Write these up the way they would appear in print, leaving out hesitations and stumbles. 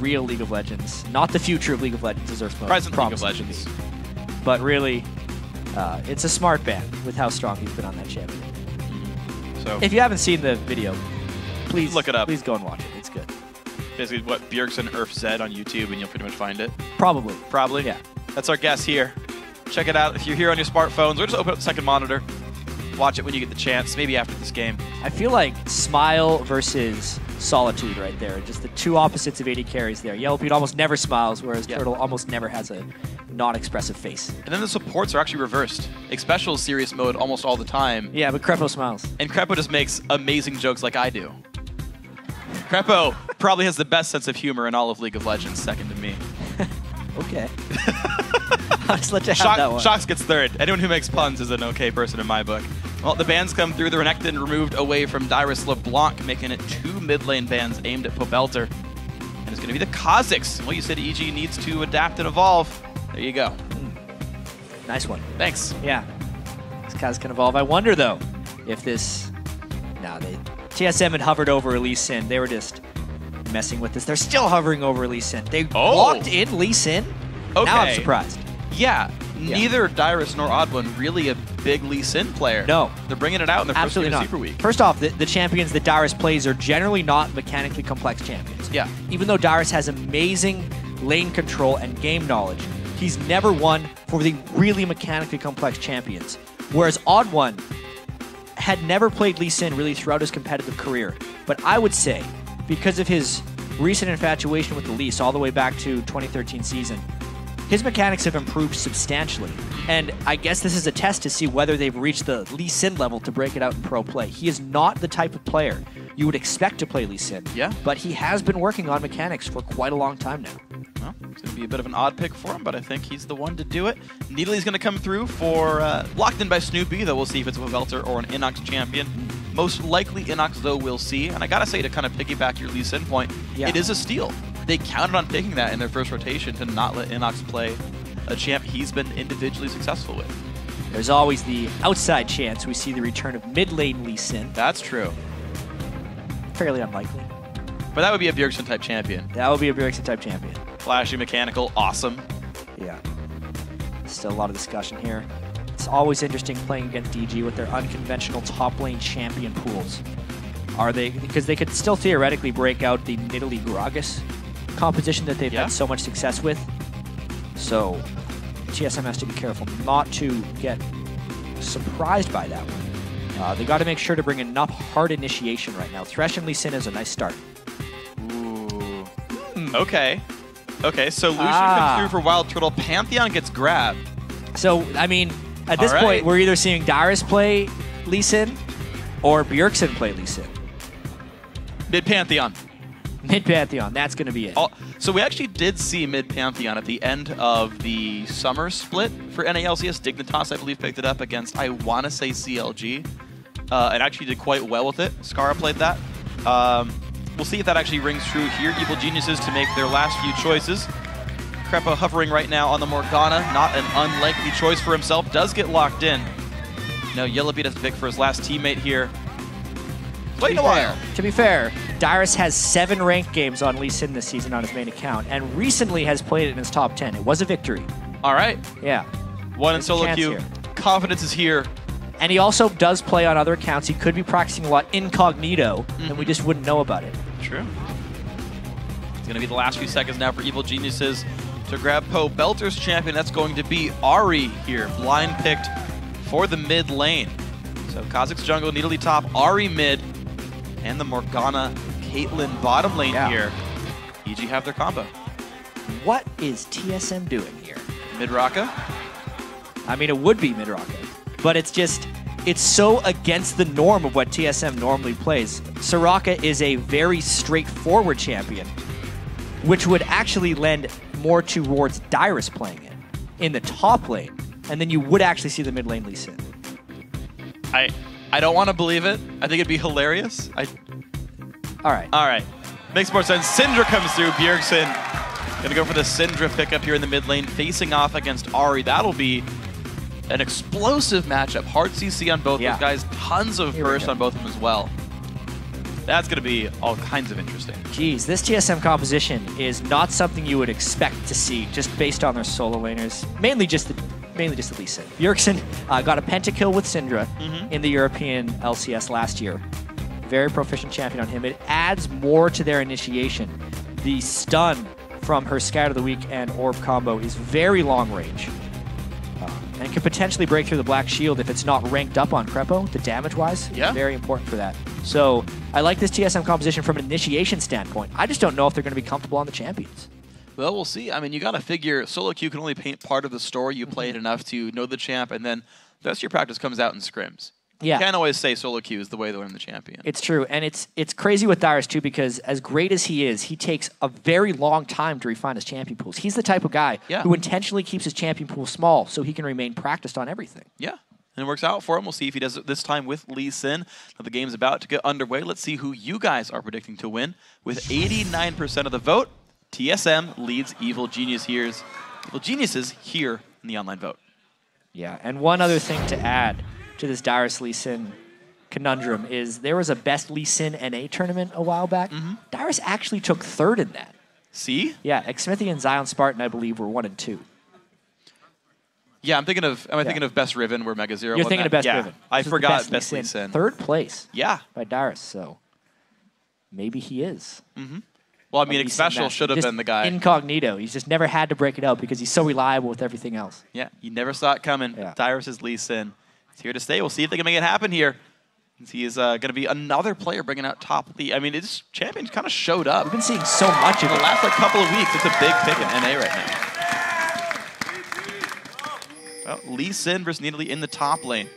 real League of Legends. Not the future of League of Legends, as Earth Mode present League of promises Legends. to be. But really, it's a smart ban with how strong he's been on that champion. So if you haven't seen the video, please look it up. Please go and watch it. It's good. Basically, what Bjergsen Earth said on YouTube, and you'll pretty much find it. Probably. Probably. Yeah. That's our guess here. Check it out if you're here on your smartphones, or just open up the second monitor. Watch it when you get the chance, maybe after this game. I feel like Smile versus Solitude right there. Just the two opposites of 80 carries there. YellowPete almost never smiles, whereas Turtle almost never has a non-expressive face. And then the supports are actually reversed. Xpecial is serious mode almost all the time. Yeah, but Krepo smiles. And Krepo just makes amazing jokes like I do. Krepo probably has the best sense of humor in all of League of Legends, second to me. Okay. I'll just let you have that one. Shox gets third. Anyone who makes puns is an okay person in my book. Well, the bans come through. The Renekton removed away from Dyrus LeBlanc, making it 2 mid lane bans aimed at Pobelter. And it's going to be the Kha'Zix. Well, you said EG needs to adapt and evolve. There you go. Nice one. Thanks. Yeah. This Kha'Zix can evolve. I wonder, though, if this... No, TSM had hovered over Lee Sin. They were just messing with this. They're still hovering over Lee Sin. They locked in Lee Sin. Okay. Now I'm surprised. Yeah. Neither Dyrus nor TheOddOne really a big Lee Sin player. No. They're bringing it out in the first game of SuperWeek. First off, the champions that Dyrus plays are generally not mechanically complex champions. Yeah. Even though Dyrus has amazing lane control and game knowledge, he's never won for the really mechanically complex champions. Whereas TheOddOne had never played Lee Sin really throughout his competitive career. But I would say, because of his recent infatuation with the Lee, all the way back to 2013 season, his mechanics have improved substantially. And I guess this is a test to see whether they've reached the Lee Sin level to break it out in pro play. He is not the type of player you would expect to play Lee Sin. Yeah. But he has been working on mechanics for quite a long time now. Well, it's going to be a bit of an odd pick for him, but I think he's the one to do it. Needley's going to come through for locked in by Snoopeh, though we'll see if it's a Pobelter or an InnoX champion. Most likely InnoX, though, we'll see. And I got to say, to kind of piggyback your Lee Sin point, it is a steal. They counted on picking that in their first rotation to not let InnoX play a champ he's been individually successful with. There's always the outside chance we see the return of mid-lane Lee Sin. That's true. Fairly unlikely. But that would be a Bjergsen-type champion. That would be a Bjergsen-type champion. Flashy, mechanical, awesome. Yeah. Still a lot of discussion here. It's always interesting playing against DG with their unconventional top lane champion pools. Are they, because they could still theoretically break out the Nidalee Gragas composition that they've had so much success with. So TSM has to be careful not to get surprised by that one. They got to make sure to bring enough hard initiation right now. Thresh and Lee Sin is a nice start. Ooh. Okay. Okay, so Lucian comes through for WildTurtle. Pantheon gets grabbed. So, I mean, at this point, we're either seeing Dyrus play Lee Sin or Bjergsen play Lee Sin. Mid-Pantheon. Mid-Pantheon, that's going to be it. So we actually did see Mid-Pantheon at the end of the summer split for NA LCS. Dignitas, I believe, picked it up against, I want to say, CLG. And actually did quite well with it. Scara played that. We'll see if that actually rings true here. Evil Geniuses to make their last few choices. Krepo hovering right now on the Morgana. Not an unlikely choice for himself. Does get locked in. Now YellowPete has to pick for his last teammate here. Wait a while. To be fair, Dyrus has 7 ranked games on Lee Sin this season on his main account, and recently has played it in his top 10. It was a victory. All right. Yeah. One in solo queue. Confidence is here. And he also does play on other accounts. He could be practicing a lot incognito, and we just wouldn't know about it. True. It's going to be the last few seconds now for Evil Geniuses to grab Pobelter's champion. That's going to be Ahri here, blind picked for the mid lane. So Kha'Zix jungle, Nidalee top, Ahri mid, and the Morgana Caitlyn bottom lane here. EG have their combo. What is TSM doing here? Mid-Raka? I mean, it would be mid-Raka, but it's just, it's so against the norm of what TSM normally plays. Soraka is a very straightforward champion, which would actually lend more towards Dyrus playing it in the top lane, and then you would actually see the mid lane Lee Sin. I don't want to believe it. I think it'd be hilarious. All right. All right. Makes more sense. Syndra comes through. Bjergsen gonna go for the Syndra pickup here in the mid lane, facing off against Ahri. That'll be an explosive matchup. Hard CC on both those guys. Tons of burst on both of them as well. That's going to be all kinds of interesting. Geez, this TSM composition is not something you would expect to see just based on their solo laners. Mainly just the Lee Sin. Bjergsen got a pentakill with Syndra in the European LCS last year. Very proficient champion on him. It adds more to their initiation. The stun from her Scatter the Weak and Orb combo is very long range. And could potentially break through the Black Shield if it's not ranked up on Krepo, the damage-wise. Yeah. Very important for that. So I like this TSM composition from an initiation standpoint. I just don't know if they're going to be comfortable on the champions. Well, we'll see. I mean, you got to figure solo queue can only paint part of the story. You play it enough to know the champ, and then the rest of your practice comes out in scrims. Yeah. You can't always say solo queue is the way to learn the champion. It's true, and it's crazy with Dyrus too, because as great as he is, he takes a very long time to refine his champion pools. He's the type of guy who intentionally keeps his champion pool small so he can remain practiced on everything. Yeah, and it works out for him. We'll see if he does it this time with Lee Sin. Now the game's about to get underway. Let's see who you guys are predicting to win. With 89% of the vote, TSM leads Evil Geniuses here in the online vote. Yeah, and one other thing to add to this Dyrus Lee Sin conundrum is there was a best Lee Sin NA tournament a while back. Dyrus actually took 3rd in that. See? Yeah, Xpecial and Zion Spartan, I believe, were 1 and 2. Yeah, I'm thinking of thinking of Best Riven where Mega Zero You're won thinking that. of Best Yeah, Riven. I forgot Best Lee Sin. 3rd place. Yeah. By Dyrus, so maybe he is. Well, I mean, Xpecial should have been the guy. Incognito. He's just never had to break it out because he's so reliable with everything else. Yeah, you never saw it coming. Yeah. Dyrus is Lee Sin. He's here to stay. We'll see if they can make it happen here. He is going to be another player bringing out top. I mean, this champion kind of showed up. We've been seeing so much of the it. last couple of weeks. It's a big pick in NA right now. Well, Lee Sin versus Nidalee in the top lane.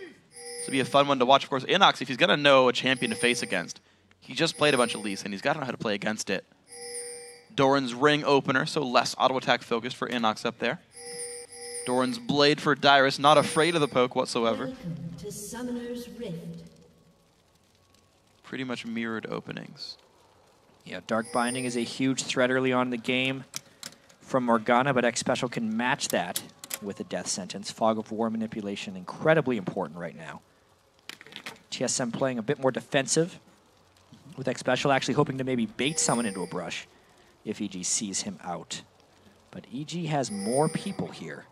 This will be a fun one to watch. Of course, InnoX, if he's going to know a champion to face against, he just played a bunch of Lee Sin. He's got to know how to play against it. Doran's Ring opener, so less auto attack focused for InnoX up there. Doran's Blade for Dyrus, not afraid of the poke whatsoever. Welcome to Summoner's Rift. Pretty much mirrored openings. Yeah, Dark Binding is a huge threat early on in the game from Morgana, but Xpecial can match that with a death sentence. Fog of War manipulation, incredibly important right now. TSM playing a bit more defensive with Xpecial, actually hoping to maybe bait someone into a brush if EG sees him out. But EG has more people here.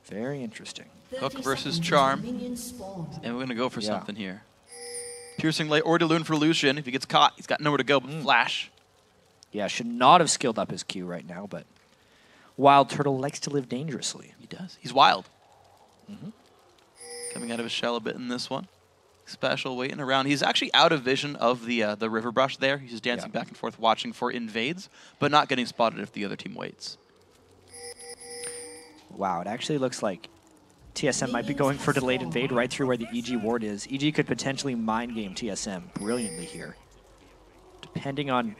Very interesting. Hook versus Charm. And we're going to go for something here. Piercing Light or Delune for Lucian. If he gets caught, he's got nowhere to go but Flash. Yeah, should not have skilled up his Q right now, but WildTurtle likes to live dangerously. He does. He's wild. Coming out of his shell a bit in this one. Xpecial waiting around. He's actually out of vision of the river brush there. He's just dancing back and forth, watching for invades, but not getting spotted if the other team waits. Wow, it actually looks like TSM might be going for delayed invade right through where the EG ward is. EG could potentially mind game TSM brilliantly here. Depending on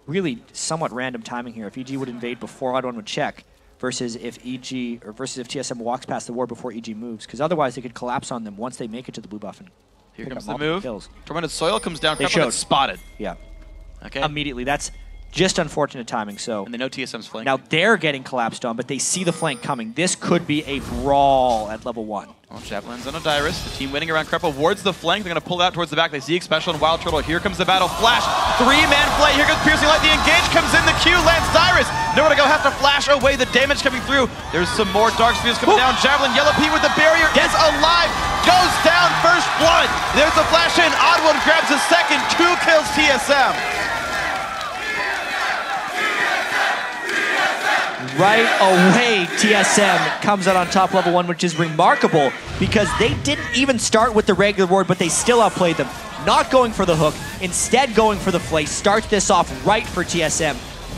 really somewhat random timing here. If EG would invade before OddOne would check, versus if TSM walks past the ward before EG moves, because otherwise they could collapse on them once they make it to the blue buff and here pick comes up the move. Kills. Tormented Soil comes down. They Krepo gets spotted. Yeah. Okay. Immediately. That's just unfortunate timing. So and they know TSM's flank. Now they're getting collapsed on, but they see the flank coming. This could be a brawl at level 1. Well, Javelin's on a Dyrus. The team winning around Krepo wards the flank. They're going to pull it out towards the back. They see Xpecial and WildTurtle. Here comes the battle. Flash. 3-man play. Here goes Piercing Light. The engage comes in. The Q lands Dyrus. Nowhere to go. Has to flash away the damage coming through. There's some more Dark Spheres coming down. Javelin. YellowPete with the barrier is alive. Goes down. First blood. There's the flash in. OddOne grabs a second. 2 kills TSM. Right away, TSM comes out on top level 1, which is remarkable because they didn't even start with the regular ward, but they still outplayed them. Not going for the hook, instead going for the flay. Starts this off right for TSM.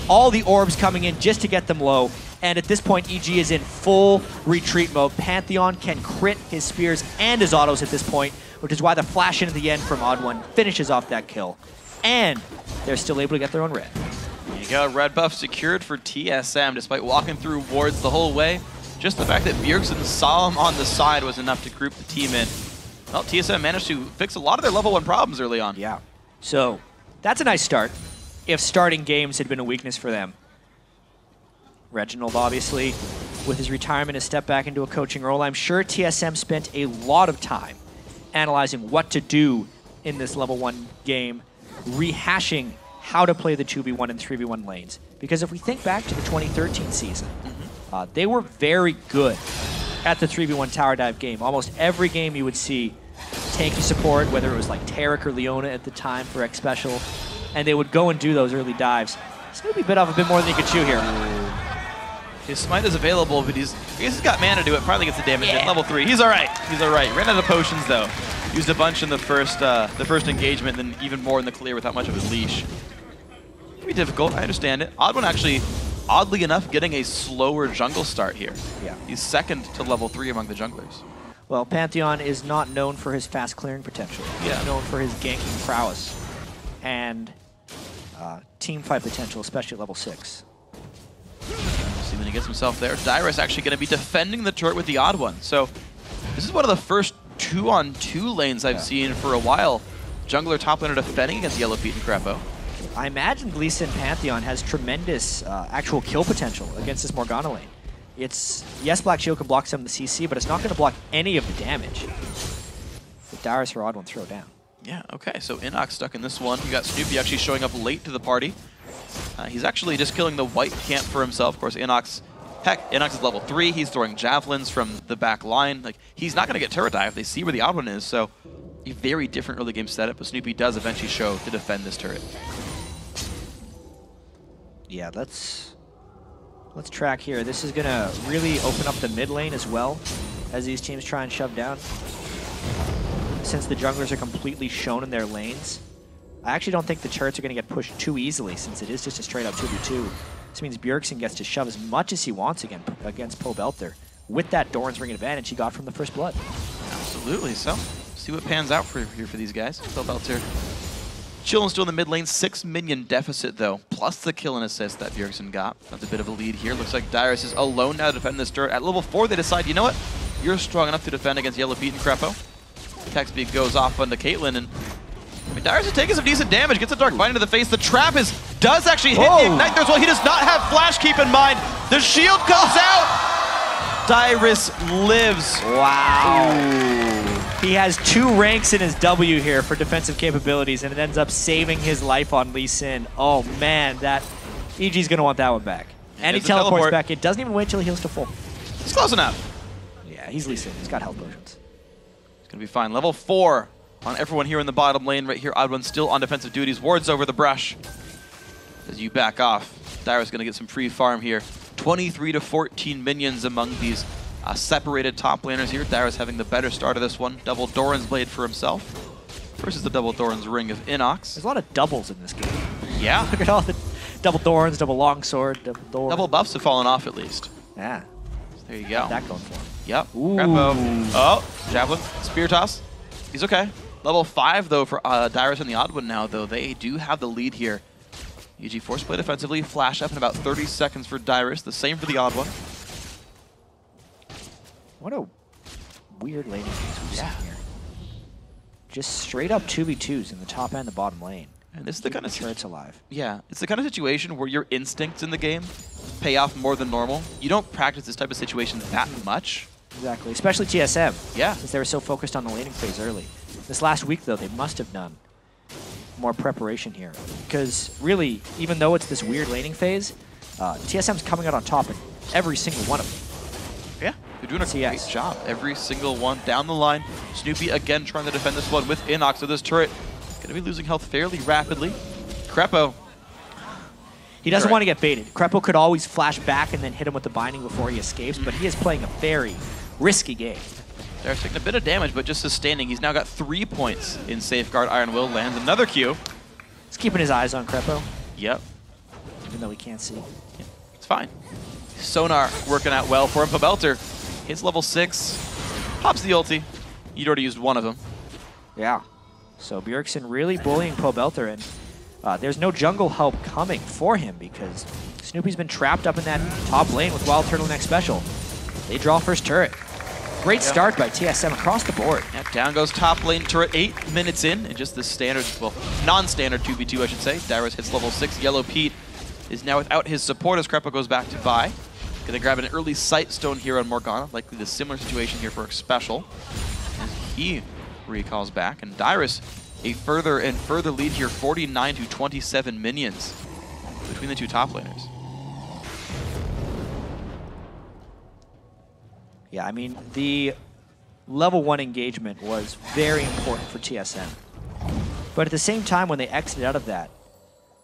All the orbs coming in just to get them low. And at this point, EG is in full retreat mode. Pantheon can crit his spears and his autos at this point, which is why the flash in at the end from OddOne finishes off that kill. And they're still able to get their own red. There you go, red buff secured for TSM despite walking through wards the whole way. Just the fact that Bjergsen saw him on the side was enough to group the team in. Well, TSM managed to fix a lot of their level 1 problems early on. Yeah. So, that's a nice start. If starting games had been a weakness for them. Reginald, obviously, with his retirement, has stepped back into a coaching role. I'm sure TSM spent a lot of time analyzing what to do in this level 1 game rehashing how to play the 2v1 and 3v1 lanes. Because if we think back to the 2013 season, they were very good at the 3v1 tower dive game. Almost every game you would see tanky support, whether it was like Tarek or Leona at the time for Xpecial, and they would go and do those early dives. Snoopeh bit off a bit more than he could chew here. His smite is available, but he's got mana to do it. Probably gets the damage in level 3. He's all right. He's all right. Ran out of potions though. Used a bunch in the first engagement, then even more in the clear without much of his leash. It'd be difficult. I understand it. OddOne actually, oddly enough, getting a slower jungle start here. Yeah. He's second to level 3 among the junglers. Well, Pantheon is not known for his fast clearing potential. Yeah. He's known for his ganking prowess and team fight potential, especially at level 6. See when he gets himself there. Dyrus actually going to be defending the turret with the TheOddOne. So this is one of the first 2-on-2 lanes I've seen for a while. Jungler top laner defending against YellowPete and Krepo. I imagine Lee Sin Pantheon has tremendous actual kill potential against this Morgana lane. It's, yes, Black Shield can block some of the CC, but it's not going to block any of the damage. But Dyrus or TheOddOne throw down. Yeah, okay, so InnoX stuck in this one. You got Snoopeh actually showing up late to the party. He's actually just killing the white camp for himself. Of course, InnoX is level 3. He's throwing javelins from the back line. Like, he's not going to get turret dive. They see where the TheOddOne is, so a very different early game setup, but Snoopeh does eventually show to defend this turret. Yeah, let's track here. This is going to really open up the mid lane as well as these teams try and shove down. Since the junglers are completely shown in their lanes, I actually don't think the turrets are going to get pushed too easily since it is just a straight up 2v2. This means Bjergsen gets to shove as much as he wants against Pobelter with that Doran's Ring advantage he got from the first blood. Absolutely. So, see what pans out here for these guys. Pobelter chilling still in the mid lane. 6 minion deficit though, plus the kill and assist that Bjergsen got. That's a bit of a lead here. Looks like Dyrus is alone now to defend this turret. At level 4 they decide, you know what? You're strong enough to defend against YellowPete and Krepo. Attack speed goes off onto Caitlyn, and I mean, Dyrus is taking some decent damage. Gets a Dark Bind into the face. The trap does actually hit the Ignite there as well. He does not have Flash, keep in mind. The shield comes out. Dyrus lives. Wow. Ooh. He has 2 ranks in his W here for defensive capabilities, and it ends up saving his life on Lee Sin. Oh man, that EG's gonna want that one back. And he teleports back. It doesn't even wait till he heals to full. He's close enough. Yeah, he's Lee Sin. He's got health potions. It's gonna be fine. Level 4 on everyone here in the bottom lane. Right here, TheOddOne still on defensive duties. Wards over the brush. As you back off, Dyrus gonna get some free farm here. 23 to 14 minions among these separated top laners here. Dyrus having the better start of this one. Double Doran's Blade for himself versus the double Doran's Ring of InnoX. There's a lot of doubles in this game. Yeah. Look at all the double Dorans, double Longsword, double Doran. Double buffs have fallen off at least. Yeah. So there you go. That going for him. Yep. Krepo. Oh, Javelin. Spear toss. He's okay. Level 5 though for Dyrus and the TheOddOne now though. They do have the lead here. EG force play defensively. Flash up in about 30 seconds for Dyrus. The same for the TheOddOne. What a weird laning phase we've seen here. Just straight up 2v2s in the top and the bottom lane. And this is the kind of turrets alive. Yeah, it's the kind of situation where your instincts in the game pay off more than normal. You don't practice this type of situation that much. Exactly, especially TSM. Yeah. Since they were so focused on the laning phase early. This last week, though, they must have done more preparation here. Because really, even though it's this weird laning phase, TSM's coming out on top in every single one of them. Yeah, they're doing a great job. Every single one down the line. Snoopeh again trying to defend this one with InnoX. So this turret going to be losing health fairly rapidly. Krepo. He doesn't want to get baited. Krepo could always flash back and then hit him with the binding before he escapes, but he is playing a very risky game. They're taking a bit of damage, but just sustaining. He's now got 3 points in Safeguard. Iron Will lands another Q. He's keeping his eyes on Krepo. Yep. Even though he can't see. Yeah, it's fine. Sonar working out well for him. Pobelter hits level 6. Pops the ulti. You'd already used one of them. Yeah. So Bjergsen really bullying Pobelter, and there's no jungle help coming for him because Snoopeh's been trapped up in that top lane with WildTurtle and Xpecial. They draw first turret. Great start by TSM across the board. Yeah, down goes top lane turret 8 minutes in, and just the standard, well, non-standard 2v2, I should say. Dyrus hits level 6. YellowPete is now without his support as Krepo goes back to buy. Gonna grab an early sight stone here on Morgana, likely the similar situation here for Xpecial. As he recalls back, and Dyrus a further and further lead here, 49 to 27 minions between the two top laners. Yeah, I mean, the level 1 engagement was very important for TSM. But at the same time, when they exited out of that,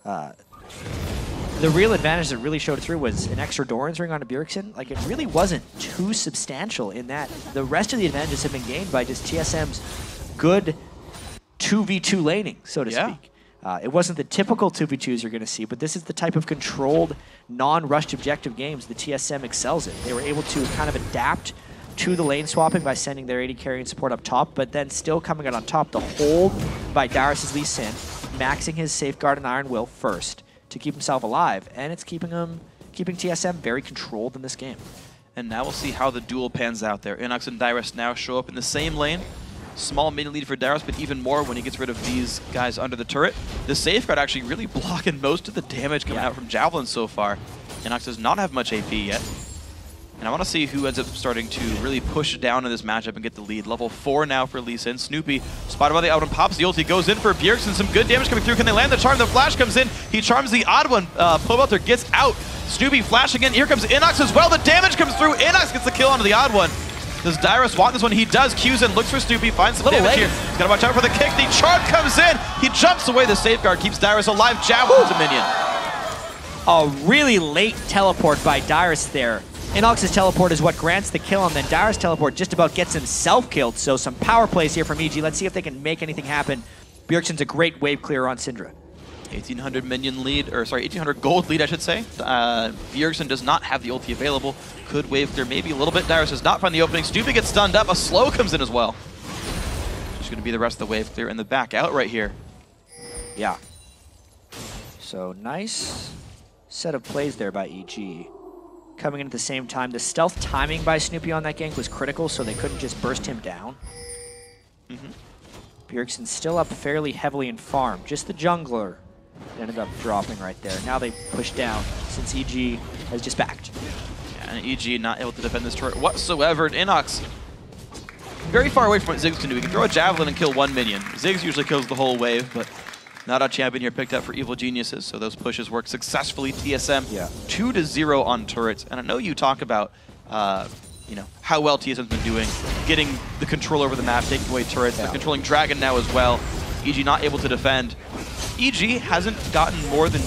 the real advantage that really showed through was an extra Doran's ring onto Bjergsen. Like, it really wasn't too substantial in that. The rest of the advantages have been gained by just TSM's good 2v2 laning, so to speak. It wasn't the typical 2v2s you're going to see, but this is the type of controlled, non-rushed objective games the TSM excels in. They were able to kind of adapt to the lane swapping by sending their AD carry and support up top, but then still coming out on top. The hold by Dyrus' Lee Sin, maxing his Safeguard and Iron Will first to keep himself alive, and it's keeping TSM very controlled in this game. And now we'll see how the duel pans out there. InnoX and Dyrus now show up in the same lane. Small mid lead for Dyrus, but even more when he gets rid of these guys under the turret. The Safeguard actually really blocking most of the damage coming out from Javelin so far. InnoX does not have much AP yet. And I want to see who ends up starting to really push down in this matchup and get the lead. Level 4 now for Lee Sin. Snoopeh spotted by the OddOne, pops the ulti, goes in for Bjergsen. Some good damage coming through. Can they land the charm? The flash comes in. He charms the OddOne. Pobelter gets out. Snoopeh flashing in. Here comes InnoX as well. The damage comes through. InnoX gets the kill onto the OddOne. Does Dyrus want this one? He does. Q's in, looks for Snoopeh, finds some damage here. He's got to watch out for the kick. The charm comes in. He jumps away. The Safeguard keeps Dyrus alive. Javelin to minion. A really late teleport by Dyrus there. InnoX's teleport is what grants the kill, and then Dyrus' teleport just about gets himself killed. So some power plays here from EG. Let's see if they can make anything happen. Bjergsen's a great wave clear on Syndra. 1800 minion lead, or sorry, 1800 gold lead, I should say. Bjergsen does not have the ulti available. Could wave clear maybe a little bit. Dyrus does not find the opening. Snoopeh gets stunned up. A slow comes in as well. Just going to be the rest of the wave clear and the back out right here. Yeah. So nice set of plays there by EG. Coming in at the same time. The stealth timing by Snoopeh on that gank was critical, so they couldn't just burst him down. Bjergsen's still up fairly heavily in farm. Just the jungler ended up dropping right there. Now they push down since EG has just backed. Yeah, and EG not able to defend this turret whatsoever. InnoX very far away from what Ziggs can do. He can throw a javelin and kill one minion. Ziggs usually kills the whole wave, but not a champion here picked up for Evil Geniuses, so those pushes work successfully. TSM 2-0 on turrets, and I know you talk about you know, how well TSM's been doing, getting the control over the map, taking away turrets, they're controlling Dragon now as well. EG not able to defend. EG hasn't gotten more than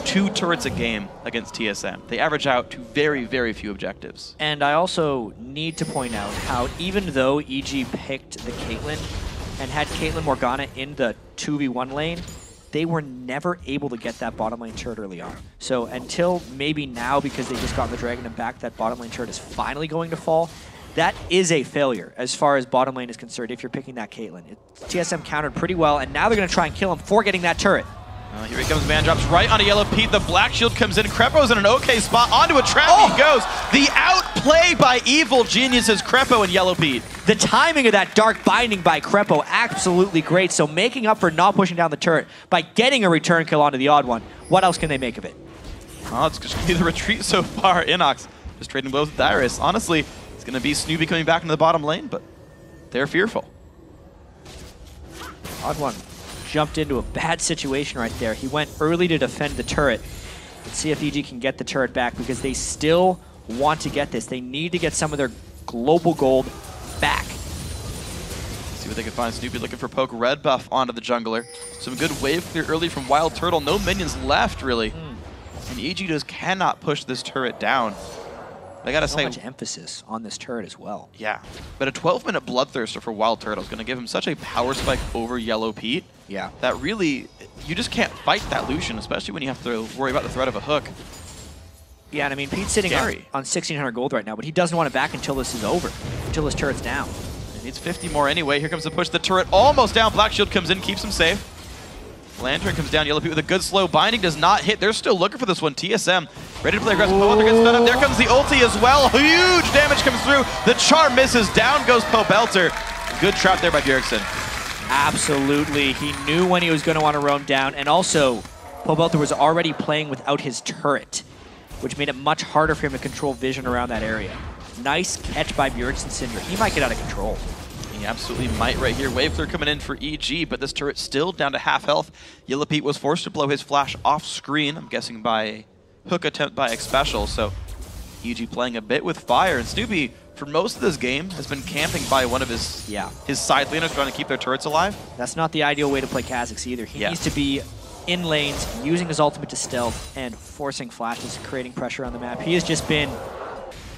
2 turrets a game against TSM. They average out to very, very few objectives. And I also need to point out how even though EG picked the Caitlyn and had Caitlyn Morgana in the 2v1 lane, they were never able to get that bottom lane turret early on. So until maybe now, because they just got the Dragon and back, that bottom lane turret is finally going to fall. That is a failure as far as bottom lane is concerned if you're picking that Caitlyn. TSM countered pretty well, and now they're going to try and kill him for getting that turret. Here he comes, man drops right onto YellowPete. The black shield comes in. Krepo's in an okay spot. Onto a trap he goes. The outplay by Evil Geniuses, Krepo and YellowPete. The timing of that dark binding by Krepo, absolutely great. So making up for not pushing down the turret by getting a return kill onto the OddOne. What else can they make of it? Oh, it's just going to be the retreat so far. InnoX just trading blows with Dyrus. Honestly, it's going to be Snoopeh coming back into the bottom lane, but they're fearful. OddOne jumped into a bad situation right there. He went early to defend the turret. Let's see if EG can get the turret back, because they still want to get this. They need to get some of their global gold back. See what they can find. Snoopeh looking for poke red buff onto the jungler. Some good wave clear early from WildTurtle. No minions left, really. And EG just cannot push this turret down. I gotta say, much emphasis on this turret as well. Yeah, but a 12-minute Bloodthirster for WildTurtle is going to give him such a power spike over YellowPete. Yeah. That really, you just can't fight that Lucian, especially when you have to worry about the threat of a hook. Yeah, and I mean, Pete's sitting on 1,600 gold right now, but he doesn't want it back until this is over, until his turret's down. He needs 50 more anyway. Here comes the push. The turret almost down. Black Shield comes in, keeps him safe. Lantern comes down. YellowPete with a good slow binding. Does not hit. They're still looking for this one. TSM ready to play aggressive. Pobelter gets stunned up. There comes the ulti as well. Huge damage comes through. The charm misses. Down goes Pobelter. Good trap there by Bjergsen. Absolutely. He knew when he was going to want to roam down. And also, Pobelter was already playing without his turret, which made it much harder for him to control vision around that area. Nice catch by Bjergsen Syndra. He might get out of control. He absolutely might right here. Wave clear coming in for EG, but this turret still down to half health. YellowPete was forced to blow his flash off screen, I'm guessing by a hook attempt by Xpecial, so EG playing a bit with fire. And Snoopeh, for most of this game, has been camping by one of his side laners trying to keep their turrets alive. That's not the ideal way to play Kha'Zix either. He needs to be in lanes, using his ultimate to stealth, and forcing flashes, creating pressure on the map. He has just been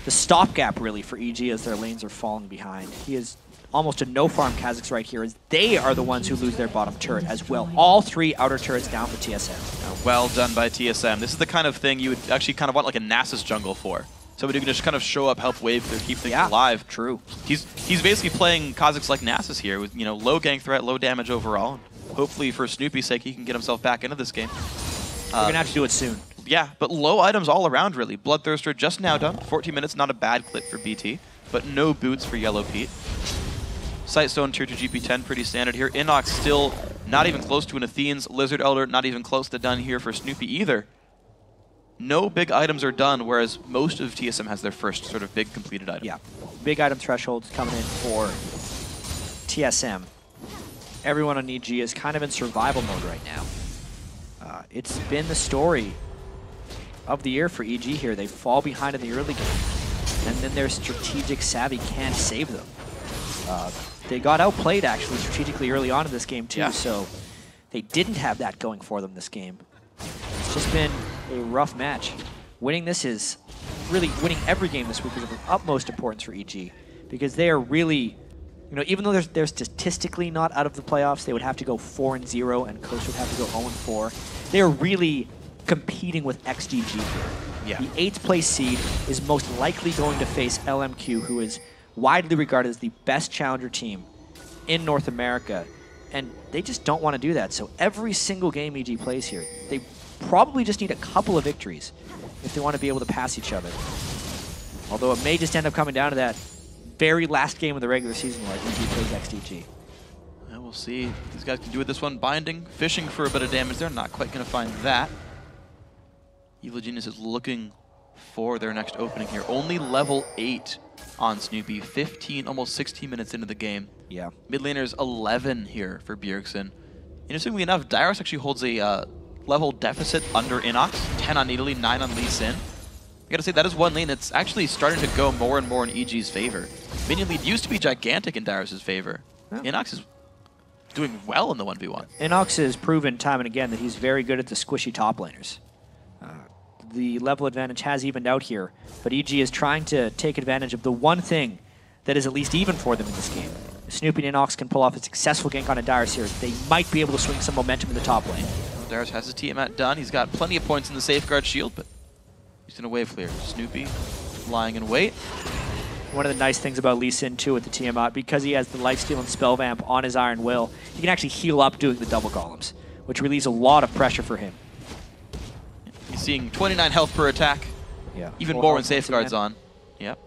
the stopgap, really, for EG as their lanes are falling behind. He is almost a no-farm Kha'Zix right here, as they are the ones who lose their bottom turret as well. All 3 outer turrets down for TSM. Well done by TSM. This is the kind of thing you would actually kind of want like a Nasus jungle for. Somebody who can just kind of show up, help wave clear, keep things alive. True. He's basically playing Kha'Zix like Nasus here, with low gank threat, low damage overall. Hopefully, for Snoopeh's sake, he can get himself back into this game. We're gonna have to do it soon. Yeah, but low items all around, really. Bloodthirster just now done. 14 minutes, not a bad clip for BT, but no boots for YellowPete. Sightstone tier 2 GP10, pretty standard here. InnoX still not even close to an Athene's. Lizard Elder not even close to done here for Snoopeh either. No big items are done, whereas most of TSM has their first sort of big completed item. Yeah, big item thresholds coming in for TSM. Everyone on EG is kind of in survival mode right now. It's been the story of the year for EG here. They fall behind in the early game, and then their strategic savvy can't save them. They got outplayed, actually, strategically early on in this game, too, so they didn't have that going for them this game. It's just been a rough match. Winning this is really winning every game this week is of utmost importance for EG, because they are really, even though they're statistically not out of the playoffs, they would have to go 4-0, and Coast would have to go 0-4. They are really competing with XGG here. Yeah. The 8th place seed is most likely going to face LMQ, who is widely regarded as the best challenger team in North America, and they just don't want to do that. So every single game EG plays here, they probably just need a couple of victories if they want to be able to pass each other. Although it may just end up coming down to that very last game of the regular season where EG plays XDG. And we'll see if these guys can do with this one. Binding, fishing for a bit of damage. They're not quite going to find that. Evil Genius is looking for their next opening here. Only level 8 on Snoopeh, 15, almost 16 minutes into the game. Yeah. Mid laner's 11 here for Bjergsen. Interestingly enough, Dyrus actually holds a level deficit under InnoX, 10 on Italy, 9 on Lee Sin. I gotta say, that is one lane that's actually starting to go more and more in EG's favor. Minion lead used to be gigantic in Dyrus' favor. Yeah. InnoX is doing well in the 1v1. InnoX has proven time and again that he's very good at the squishy top laners. The level advantage has evened out here, but EG is trying to take advantage of the one thing that is at least even for them in this game. If Snoopeh and InnoX can pull off a successful gank on a Dyrus here, they might be able to swing some momentum in the top lane. Dyrus has his Tiamat done. He's got plenty of points in the safeguard shield, but he's going to wave clear. Snoopeh lying in wait. One of the nice things about Lee Sin, too, with the Tiamat, because he has the Lifesteal and Spell Vamp on his Iron Will, he can actually heal up doing the double columns, which relieves a lot of pressure for him. He's seeing 29 health per attack. Yeah. Even more when safeguard's on. Yep.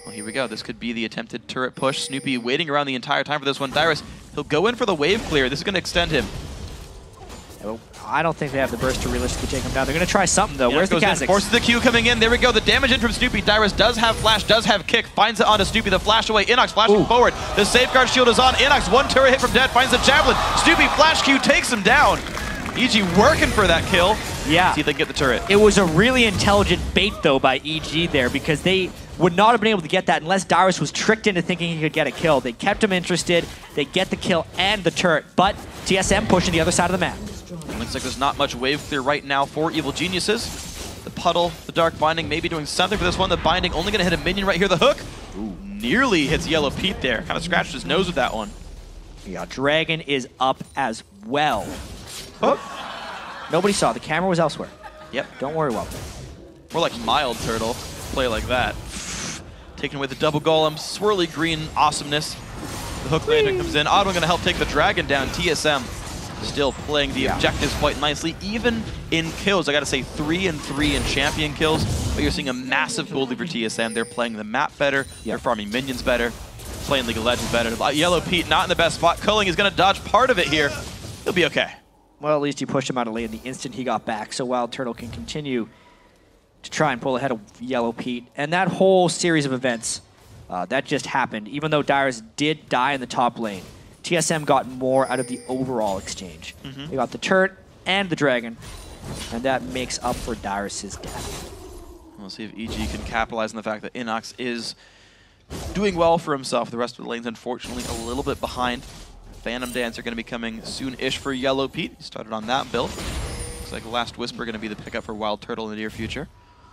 Well, here we go. This could be the attempted turret push. Snoopeh waiting around the entire time for this one. Dyrus, he'll go in for the wave clear. This is going to extend him. I don't think they have the burst to realistically take him down. They're going to try something, though. Where's the Kha'Zix? Forces the Q coming in. There we go. The damage in from Snoopeh. Dyrus does have flash, does have kick. Finds it onto Snoopeh. The flash away. InnoX flashing forward. The safeguard shield is on. InnoX, one turret hit from dead. Finds the javelin. Snoopeh flash Q takes him down. EG working for that kill. Yeah. See if they can get the turret. It was a really intelligent bait, though, by EG there, because they would not have been able to get that unless Dyrus was tricked into thinking he could get a kill. They kept him interested. They get the kill and the turret, but TSM pushing the other side of the map. Looks like there's not much wave clear right now for Evil Geniuses. The puddle, the Dark Binding, maybe doing something for this one. The Binding only going to hit a minion right here. The hook nearly hits YellowPete there. Kind of scratched his nose with that one. Yeah, Dragon is up as well. Oh. Nobody saw. The camera was elsewhere. Yep. Don't worry, Well. More like WildTurtle. Play like that. Taking away the double golem. Swirly green awesomeness. The hook landing comes in. TheOddOne going to help take the Dragon down. TSM still playing the objectives quite nicely, even in kills. I got to say, 3 and 3 in champion kills, but you're seeing a massive goal lead for TSM. They're playing the map better. They're farming minions better. Playing League of Legends better. YellowPete not in the best spot. Culling is going to dodge part of it here. He'll be okay. Well, at least he pushed him out of lane the instant he got back, so WildTurtle can continue to try and pull ahead of YellowPete. And that whole series of events That just happened. Even though Dyrus did die in the top lane, TSM got more out of the overall exchange. They got the turret and the dragon, and that makes up for Dyrus's death. We'll see if EG can capitalize on the fact that InnoX is doing well for himself. The rest of the lane's unfortunately a little bit behind. Phantom Dance are going to be coming soon-ish for YellowPete. He started on that build. Looks like Last Whisper going to be the pickup for WildTurtle in the near future.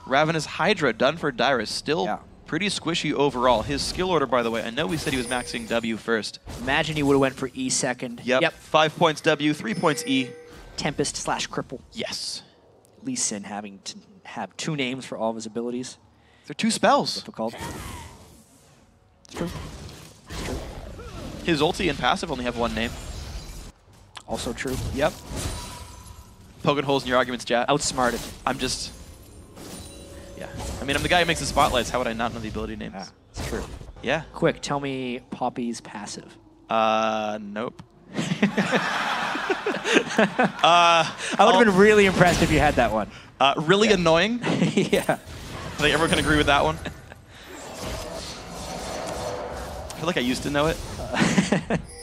Ravenous Hydra done for Dyrus. Still pretty squishy overall. His skill order, by the way, I know we said he was maxing W first. Imagine he would have went for E second. Yep. 5 points W, 3 points E. Tempest / Cripple. Yes. Lee Sin having to have 2 names for all of his abilities. They're 2 spells. Difficult. It's true. It's true. His ulti and passive only have 1 name. Also true. Yep. Poking holes in your arguments, Jat. Outsmarted. I'm just... Yeah. I mean, I'm the guy who makes the spotlights. How would I not know the ability names? Yeah, it's true. Yeah. Quick, tell me Poppy's passive. Nope. I would have been really impressed if you had that one. Really annoying. Yeah. I think everyone can agree with that one. I feel like I used to know it.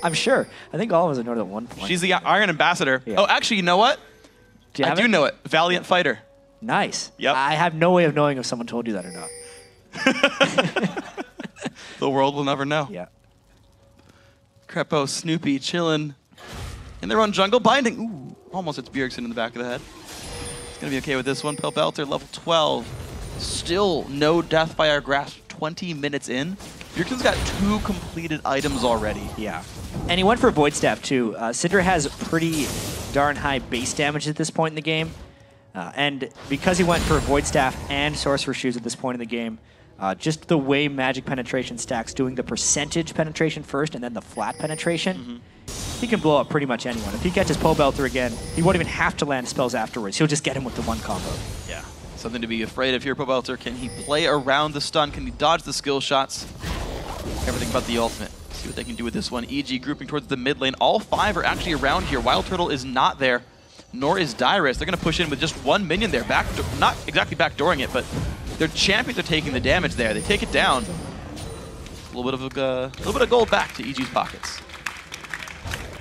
I'm sure. I think all of us have known it at one point. She's the Iron Ambassador. Yeah. Oh, actually, you know what? I do know it. Valiant Fighter. Nice. Yep. I have no way of knowing if someone told you that or not. The world will never know. Yeah. Krepo, Snoopeh, chillin' in their own jungle. Binding. Ooh, almost hits Bjergsen in the back of the head. He's going to be okay with this one. Pobelter, level 12. Still no death by our grasp 20 minutes in. Bjergsen's got 2 completed items already. Yeah. And he went for Void Staff, too. Syndra has pretty darn high base damage at this point in the game. And because he went for Void Staff and Sorcerer's Shoes at this point in the game, just the way Magic Penetration stacks, doing the percentage penetration first and then the flat penetration, he can blow up pretty much anyone. If he catches Pobelter again, he won't even have to land spells afterwards. He'll just get him with the 1 combo. Yeah. Something to be afraid of here, Pobelter. Can he play around the stun? Can he dodge the skill shots? Everything but the ultimate. See what they can do with this one. EG grouping towards the mid lane. All 5 are actually around here. WildTurtle is not there, nor is Dyrus. They're going to push in with just 1 minion there. Not exactly backdooring it, but their champions are taking the damage there. They take it down. A little bit of gold back to EG's pockets.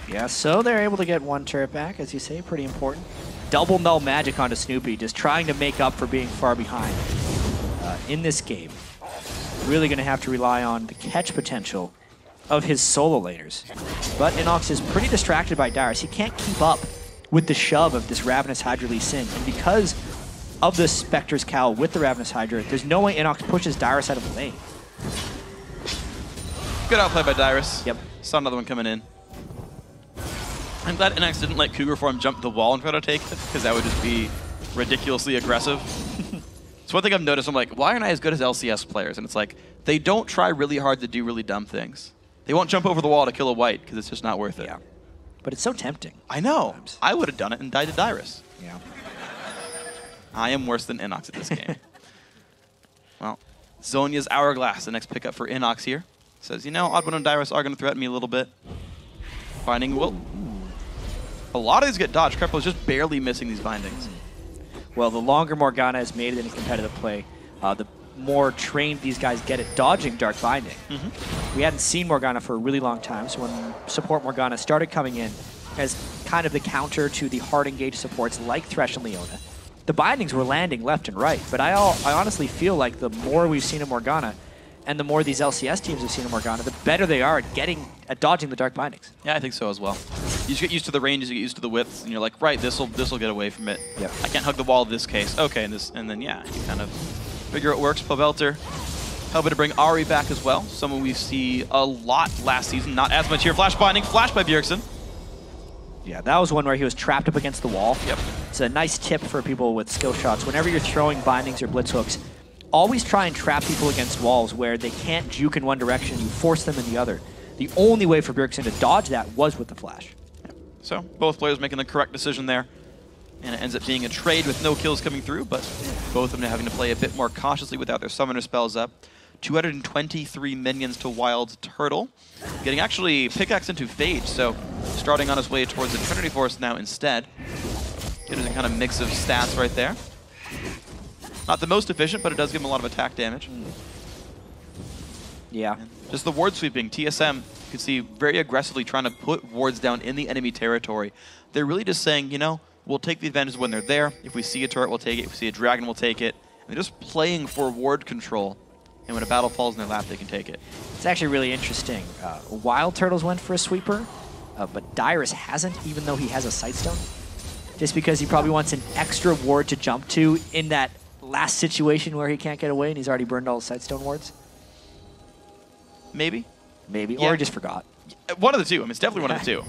Yeah, so they're able to get 1 turret back, as you say, pretty important. Double null magic onto Snoopeh, just trying to make up for being far behind in this game. Really going to have to rely on the catch potential of his solo laners. But InnoX is pretty distracted by Dyrus. He can't keep up with the shove of this Ravenous Hydra Lee Sin. And because of the Spectre's Cowl with the Ravenous Hydra, there's no way InnoX pushes Dyrus out of the lane. Good outplay by Dyrus. Yep. Saw another one coming in. I'm glad InnoX didn't let Cougar Form jump the wall and try to take it, because that would just be ridiculously aggressive. It's one thing I've noticed. I'm like, why aren't I as good as LCS players? And it's like, they don't try really hard to do really dumb things. They won't jump over the wall to kill a white, because it's just not worth it. Yeah. But it's so tempting. I know. I would have done it and died to Dyrus. Yeah. I am worse than InnoX at this game. Well, Zhonya's Hourglass, the next pickup for InnoX here. Says, you know, OddOne and Dyrus are going to threaten me a little bit. Binding will... A lot of these get dodged. Krepo's just barely missing these bindings. Well, the longer Morgana has made it in competitive play, the more trained these guys get at dodging Dark Binding. We hadn't seen Morgana for a really long time, so when support Morgana started coming in as kind of the counter to the hard engaged supports like Thresh and Leona, the bindings were landing left and right. But I honestly feel like the more we've seen of Morgana, and the more these LCS teams have seen of Morgana, the better they are at dodging the Dark Bindings. Yeah, I think so as well. You just get used to the ranges, you get used to the widths, and you're like, right, this'll get away from it. Yep. I can't hug the wall in this case. Okay, and then yeah, you kind of figure it works. Pobelter helping to bring Ahri back as well. Someone we see a lot last season, not as much here. Flash binding, flash by Bjergsen. Yeah, that was one where he was trapped up against the wall. Yep. It's a nice tip for people with skill shots. Whenever you're throwing bindings or blitz hooks, always try and trap people against walls where they can't juke in one direction, you force them in the other. The only way for Bjergsen to dodge that was with the flash. Yep. So both players making the correct decision there. And it ends up being a trade with no kills coming through, but both of them having to play a bit more cautiously without their summoner spells up. 223 minions to WildTurtle. Getting actually pickaxe into Phage, so starting on his way towards the Trinity Force now instead. Getting a kind of mix of stats right there. Not the most efficient, but it does give him a lot of attack damage. Yeah. And just the ward sweeping. TSM, you can see very aggressively trying to put wards down in the enemy territory. They're really just saying, you know, we'll take the advantage when they're there. If we see a turret, we'll take it. If we see a dragon, we'll take it. And they're just playing for ward control. And when a battle falls in their lap, they can take it. It's actually really interesting. WildTurtles went for a sweeper, but Dyrus hasn't, even though he has a Sightstone. Just because he probably wants an extra ward to jump to in that last situation where he can't get away and he's already burned all his Sightstone wards. Maybe. Maybe, Yeah. or he just forgot. One of the two. I mean, it's definitely one of the two.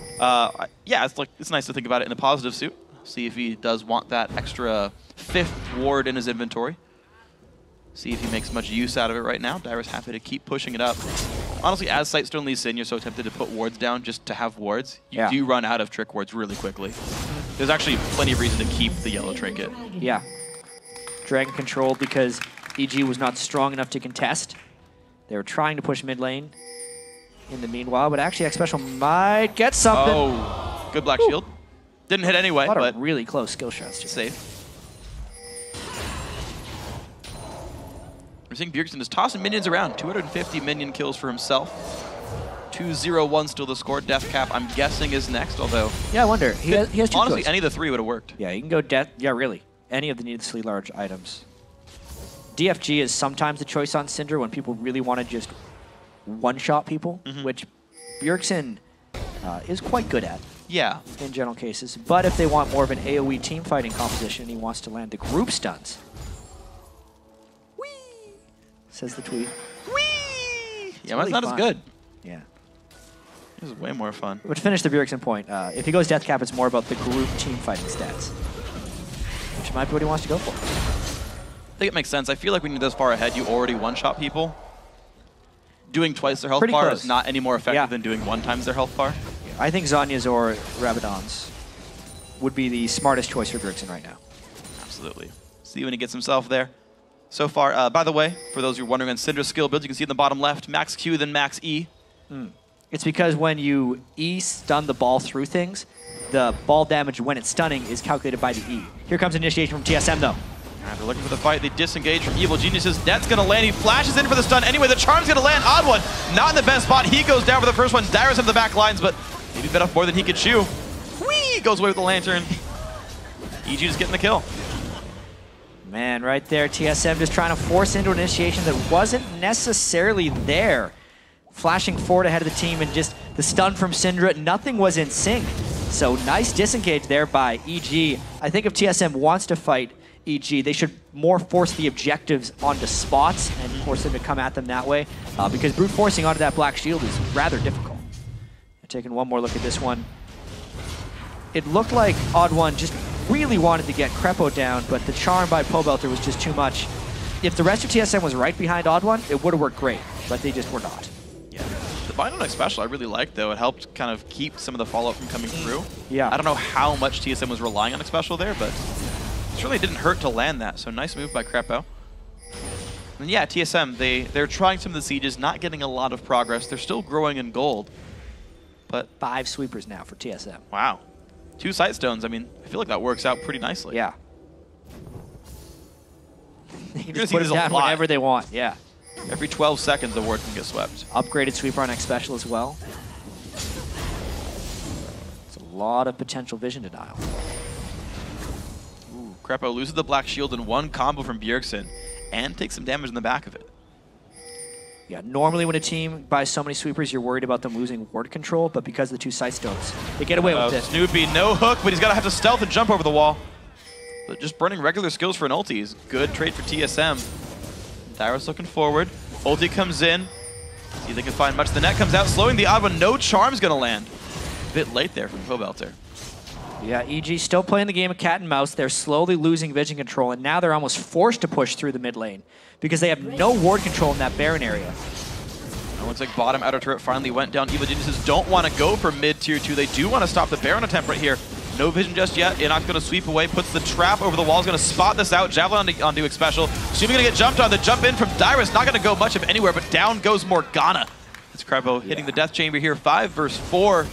Yeah, it's nice to think about it in a positive suit. See if he does want that extra 5th ward in his inventory. See if he makes much use out of it right now. Dyrus happy to keep pushing it up. Honestly, as Sightstone leads in, you're so tempted to put wards down just to have wards. You do run out of trick wards really quickly. There's actually plenty of reason to keep the yellow trinket. Yeah. Dragon controlled because EG was not strong enough to contest. They were trying to push mid lane in the meanwhile, but actually Xpecial might get something. Oh, good black shield. Didn't hit anyway, A lot but of really close skill shots. safe. We're seeing Bjergsen just tossing minions around. 250 minion kills for himself. 2-0-1 still the score. Death Cap, I'm guessing, is next, although... Yeah, I wonder. He has 2 honestly, kills. any of the 3 would have worked. Yeah, you can go death. Yeah, really. Any of the needlessly large items. DFG is sometimes the choice on Syndra when people really want to just one-shot people, which Bjergsen is quite good at. Yeah. In general cases. But if they want more of an AoE team fighting composition, he wants to land the group stuns. Whee! Says the tweet. Whee! Yeah, really that's not fun. as good. Yeah. This is way more fun. But to finish the Bjergsen point, if he goes Death Cap, it's more about the group team fighting stats. Which might be what he wants to go for. I think it makes sense. I feel like when you're this far ahead, you already one-shot people. Doing twice their health Pretty bar close. is not any more effective than doing 1 times their health bar. I think Zhonya's or Rabadon's would be the smartest choice for Bjergsen right now. Absolutely. See when he gets himself there. So far, by the way, for those who are wondering on Syndra's skill builds, you can see in the bottom left, max Q, then max E. It's because when you E stun the ball through things, the ball damage when it's stunning is calculated by the E. Here comes initiation from TSM though. After looking for the fight, they disengage from Evil Geniuses. Net's gonna land. He flashes in for the stun. Anyway, the charm's gonna land. OddOne, not in the best spot. He goes down for the first one. Dyrus into the back lines, but maybe bit off more than he could chew. Whee! Goes away with the lantern. EG just getting the kill. Man, right there, TSM just trying to force into an initiation that wasn't necessarily there. Flashing forward ahead of the team and just the stun from Syndra, nothing was in sync. So nice disengage there by EG. I think if TSM wants to fight EG, they should more force the objectives onto spots and force them to come at them that way, because brute forcing onto that black shield is rather difficult. Taking one more look at this one. It looked like OddOne just really wanted to get Krepo down, but the charm by Pobelter was just too much. If the rest of TSM was right behind OddOne, it would have worked great, but they just were not. Yeah. The bind on Xpecial I really liked, though. It helped kind of keep some of the follow-up from coming through. Yeah. I don't know how much TSM was relying on Xpecial there, but it certainly didn't hurt to land that. So nice move by Krepo. And yeah, TSM, they're trying some of the sieges, not getting a lot of progress. They're still growing in gold. But 5 sweepers now for TSM. wow. 2 Sightstones, I mean, I feel like that works out pretty nicely. Yeah. They can You're just gonna put see it this a down lot. whenever they want, yeah. Every 12 seconds, the ward can get swept. Upgraded sweeper on Xpecial as well. It's a lot of potential vision denial. Ooh, Krepo loses the black shield in 1 combo from Bjergsen and takes some damage in the back of it. Yeah, normally when a team buys so many sweepers, you're worried about them losing ward control, but because of the 2 Sightstones, they get away with it. Snoopeh, no hook, but he's got to have to stealth and jump over the wall. But just burning regular skills for an ulti is good trade for TSM. Dyrus looking forward. Ulti comes in. See if they can find much. The net comes out, slowing the OddOne. No charm's going to land. A bit late there from Pobelter. Yeah, EG still playing the game of cat and mouse. They're slowly losing vision control, and now they're almost forced to push through the mid lane because they have no ward control in that Baron area. It looks like bottom outer turret finally went down. Evil Geniuses don't want to go for mid tier 2. They do want to stop the Baron attempt right here. No vision just yet. InnoX going to sweep away, puts the trap over the wall. Is going to spot this out. Javelin onto Xpecial. Snoopeh going to get jumped on. The jump in from Dyrus. Not going to go much of anywhere, but down goes Morgana. It's Krepo hitting the death chamber here. 5 versus 4.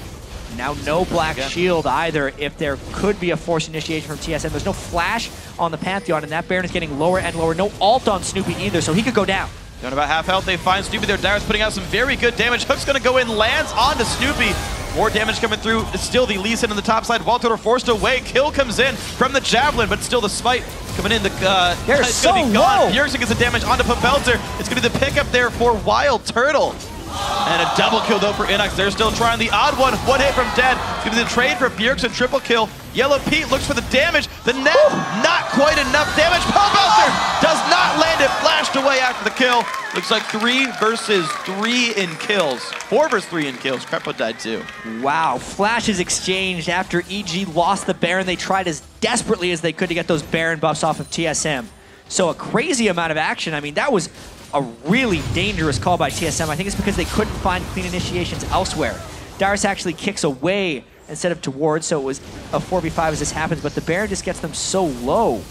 Now no black shield either if there could be a forced initiation from TSM. There's no flash on the Pantheon, and that Baron is getting lower and lower. No ult on Snoopeh either, so he could go down. Down about half health, they find Snoopeh there. Dyrus putting out some very good damage. Hook's gonna go in, lands onto Snoopeh. More damage coming through. It's still the Lee Sin on the top side. WildTurtle forced away. Kill comes in from the Javelin, but still the Smite coming in. They're it's so gonna be gone. low. Bjergsen gets the damage onto Pobelter. It's gonna be the pickup there for WildTurtle. And a double kill though for InnoX. They're still trying the odd one. One hit from dead. It's gonna be the trade for Bjergsen. Triple kill. YellowPete looks for the damage. The net, not quite enough damage. Pobelter does not land it. Flashed away after the kill. Looks like 3 versus 3 in kills. 4 versus 3 in kills. Krepo died too. Wow, flashes exchanged after EG lost the Baron. They tried as desperately as they could to get those Baron buffs off of TSM. So a crazy amount of action. I mean, that was a really dangerous call by TSM. I think it's because they couldn't find clean initiations elsewhere. Dyrus actually kicks away instead of towards, so it was a 4v5 as this happens, but the Baron just gets them so low.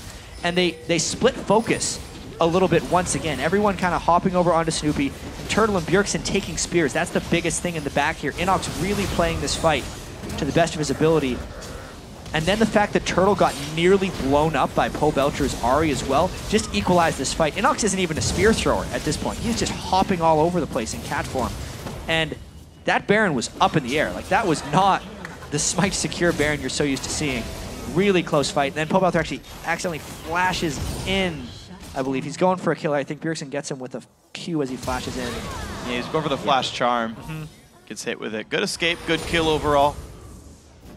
And they split focus a little bit once again. Everyone kind of hopping over onto Snoopeh. Turtle and Bjergsen taking spears. That's the biggest thing in the back here. InnoX really playing this fight to the best of his ability. And then the fact that Turtle got nearly blown up by Pobelter's Ahri as well just equalized this fight. InnoX isn't even a spear thrower at this point. He's just hopping all over the place in cat form. And that Baron was up in the air. Like, that was not the smite secure Baron you're so used to seeing. Really close fight. And then Pobelter actually accidentally flashes in, I believe. He's going for a kill. I think Bjergsen gets him with a Q as he flashes in. Yeah, he's going for the flash charm. Gets hit with it. Good escape, good kill overall.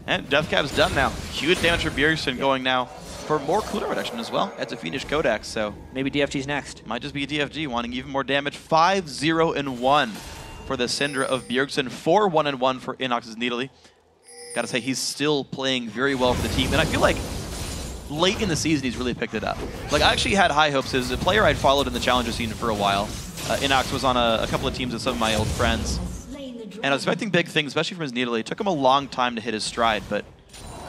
And Deathcap's done now. Huge damage for Bjergsen going now for more cooldown reduction as well. That's a Fiendish Codex, so maybe DFG's next. Might just be DFG wanting even more damage. 5-0-1 for the Syndra of Bjergsen. 4-1-1 for InnoX's Needly. Gotta say, he's still playing very well for the team. And I feel like late in the season, he's really picked it up. Like, I actually had high hopes. As a player I'd followed in the Challenger scene for a while. InnoX was on a couple of teams with some of my old friends. And I was expecting big things, especially from his Needly. It took him a long time to hit his stride, but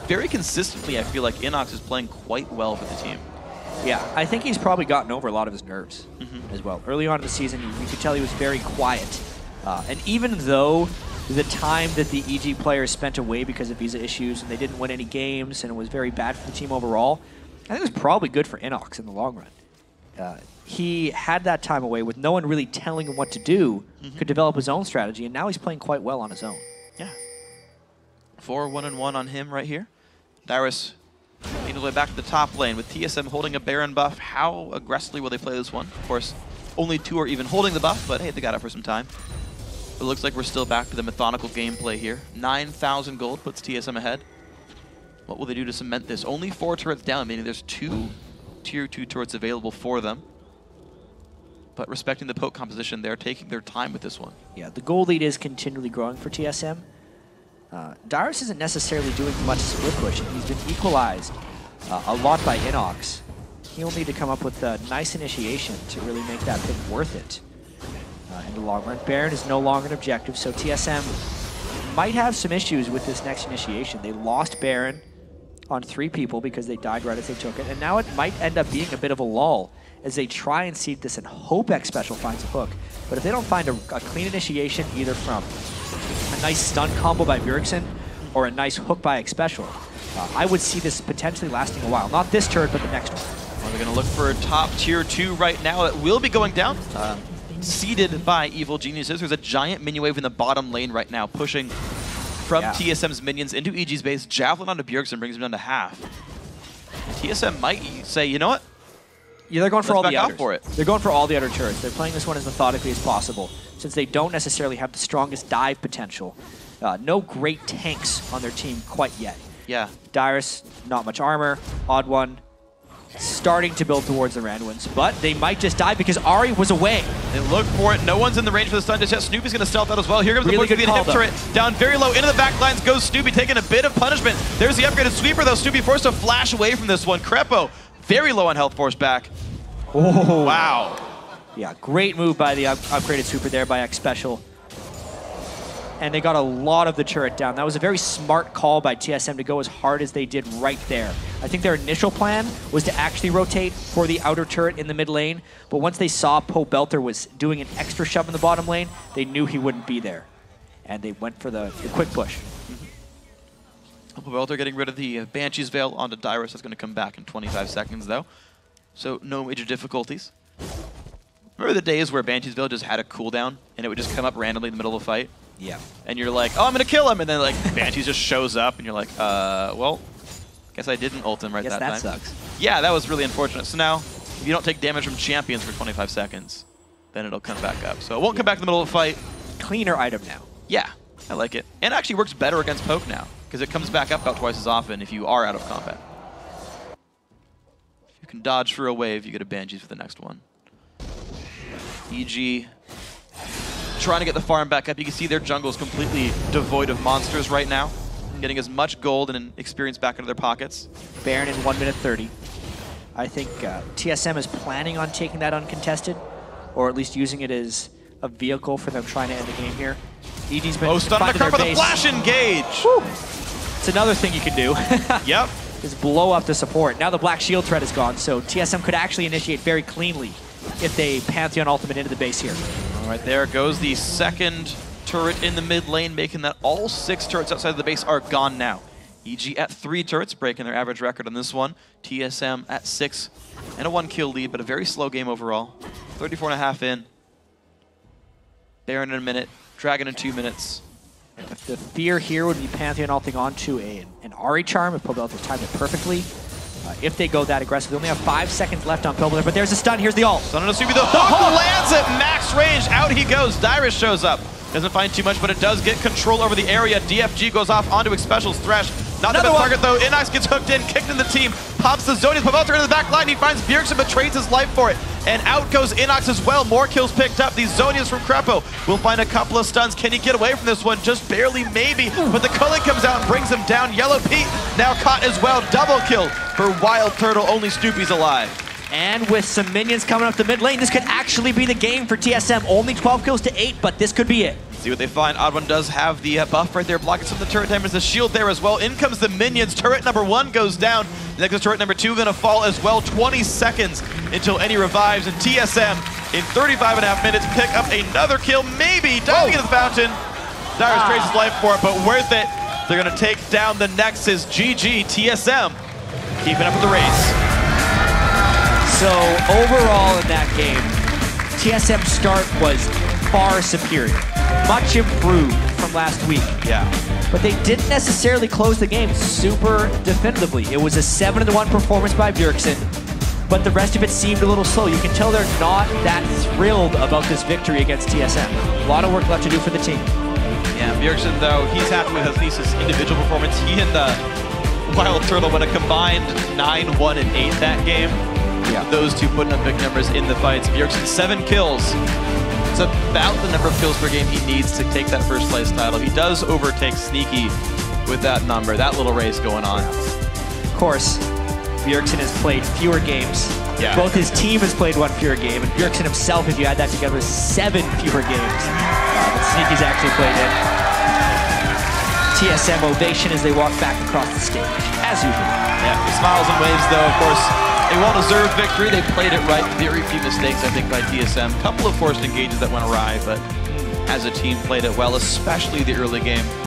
very consistently, I feel like InnoX is playing quite well for the team. Yeah, I think he's probably gotten over a lot of his nerves as well. Early on in the season, you could tell he was very quiet. And even though the time that the EG players spent away because of visa issues and they didn't win any games and it was very bad for the team overall, I think it was probably good for InnoX in the long run. He had that time away with no one really telling him what to do, could develop his own strategy, and now he's playing quite well on his own. Yeah. 4-1-1 on him right here. Dyrus making his way back to the top lane with TSM holding a Baron buff. How aggressively will they play this one? Of course, only 2 are even holding the buff, but hey, they got it for some time. It looks like we're still back to the methodical gameplay here. 9,000 gold puts TSM ahead. What will they do to cement this? Only 4 turrets down, meaning there's 2 tier 2 turrets available for them. But respecting the poke composition, they're taking their time with this one. Yeah, the gold lead is continually growing for TSM. Dyrus isn't necessarily doing much split pushing. He's been equalized a lot by InnoX. He'll need to come up with a nice initiation to really make that pick worth it in the long run. Baron is no longer an objective, so TSM might have some issues with this next initiation. They lost Baron on 3 people because they died right as they took it, and now it might end up being a bit of a lull as they try and seed this and hope Xpecial finds a hook. But if they don't find a clean initiation, either from a nice stun combo by Bjergsen or a nice hook by Xpecial, I would see this potentially lasting a while. Not this turret, but the next one. Well, they're going to look for a top tier 2 right now. It will be going down. Seeded by Evil Geniuses. There's a giant minion wave in the bottom lane right now, pushing from TSM's minions into EG's base. Javelin onto Bjergsen brings him down to half. TSM might say, you know what? Yeah, they're going for all the others. For it. They're going for all the other turrets. They're playing this one as methodically as possible, since they don't necessarily have the strongest dive potential. No great tanks on their team quite yet. Yeah. Dyrus, not much armor. OddOne, starting to build towards the Randuins, but they might just die because Ahri was away. They look for it. No one's in the range for the stun just yet. Snoopeh's going to stealth out as well. Here comes really the good hip turret. Down very low into the back lines goes Snoopeh, taking a bit of punishment. There's the upgraded sweeper though. Snoopeh forced to flash away from this one. Krepo, very low on health force back. Oh. Wow. Yeah, great move by the upgraded sweeper there by Xpecial. And they got a lot of the turret down. That was a very smart call by TSM to go as hard as they did right there. I think their initial plan was to actually rotate for the outer turret in the mid lane, but once they saw Pobelter was doing an extra shove in the bottom lane, they knew he wouldn't be there. And they went for the quick push. Pobelter getting rid of the Banshee's Veil onto Dyrus. That's going to come back in 25 seconds though. So no major difficulties. Remember the days where Banshee's Village just had a cooldown and it would just come up randomly in the middle of a fight? Yeah. And you're like, oh, I'm going to kill him. And then like Banshees just shows up and you're like, well, guess I didn't ult him right that time. That sucks. Yeah, that was really unfortunate. So now, if you don't take damage from champions for 25 seconds, then it'll come back up. So it won't come back in the middle of a fight. Cleaner item now. Yeah, I like it. And it actually works better against poke now, because it comes back up about twice as often if you are out of combat. If you can dodge for a wave, you get a Banshees for the next one. EG trying to get the farm back up. You can see their jungle is completely devoid of monsters right now. Getting as much gold and experience back into their pockets. Baron in 1 minute 30. I think TSM is planning on taking that uncontested, or at least using it as a vehicle for them trying to end the game here. EG's been stun on the curve with a flash engage. Woo. It's another thing you can do. Yep. Is blow up the support. Now the black shield threat is gone, so TSM could actually initiate very cleanly if they Pantheon ultimate into the base here. All right, there goes the second turret in the mid lane, making that all 6 turrets outside of the base are gone now. EG at 3 turrets, breaking their average record on this one. TSM at 6 and a 1-kill lead, but a very slow game overall. 34.5 in. Baron in a minute, Dragon in 2 minutes. The fear here would be Pantheon ulting onto an Ari Charm if Pobelter timed it perfectly. If they go that aggressive, they only have 5 seconds left on Pobelter, but there's a stun. Here's the ult. Stun on a Snoopeh, the hook lands at max range. Out he goes. Dyrus shows up. Doesn't find too much, but it does get control over the area. DFG goes off onto Xpecial's Thresh. Not the best target though. InnoX gets hooked in, kicked in the team, pops the Zonius. Pobelter into the back line. He finds Bjergsen, but trades his life for it. And out goes InnoX as well. More kills picked up. These Zonius from Krepo will find a couple of stuns. Can he get away from this one? Just barely, maybe. But the culling comes out and brings him down. YellowPete now caught as well. Double kill for WildTurtle. Only Snoopeh's alive. And with some minions coming up the mid lane, this could actually be the game for TSM. Only 12 kills to 8, but this could be it. See what they find. OddOne does have the buff right there, blocking some of the turret damage. The shield there as well. In comes the minions. Turret number 1 goes down. Next is turret number 2 going to fall as well. 20 seconds until any revives. And TSM, in 35.5 minutes, pick up another kill. Maybe diving into the fountain. Dyrus trades his life for it, but worth it. They're going to take down the Nexus. GG, TSM. Keeping up with the race. So overall in that game, TSM's start was far superior. Much improved from last week. Yeah. But they didn't necessarily close the game super definitively. It was a 7-1 performance by Bjergsen, but the rest of it seemed a little slow. You can tell they're not that thrilled about this victory against TSM. A lot of work left to do for the team. Yeah, Bjergsen, though, he's happy with at least his individual performance. He and WildTurtle went a combined 9-1 and 8 that game. Yeah. Those two putting up big numbers in the fights. Bjergsen, 7 kills. It's about the number of kills per game he needs to take that first place title. He does overtake Sneaky with that number, that little race going on. Of course, Bjergsen has played fewer games. Yeah. Both his team has played 1 fewer game, and Bjergsen himself, if you add that together, is 7 fewer games. But Sneaky's actually played in. TSM ovation as they walk back across the stage, as usual. Yeah, smiles and waves though, of course. A well-deserved victory. They played it right. Very few mistakes, I think, by TSM. Couple of forced engages that went awry, but as a team played it well, especially the early game.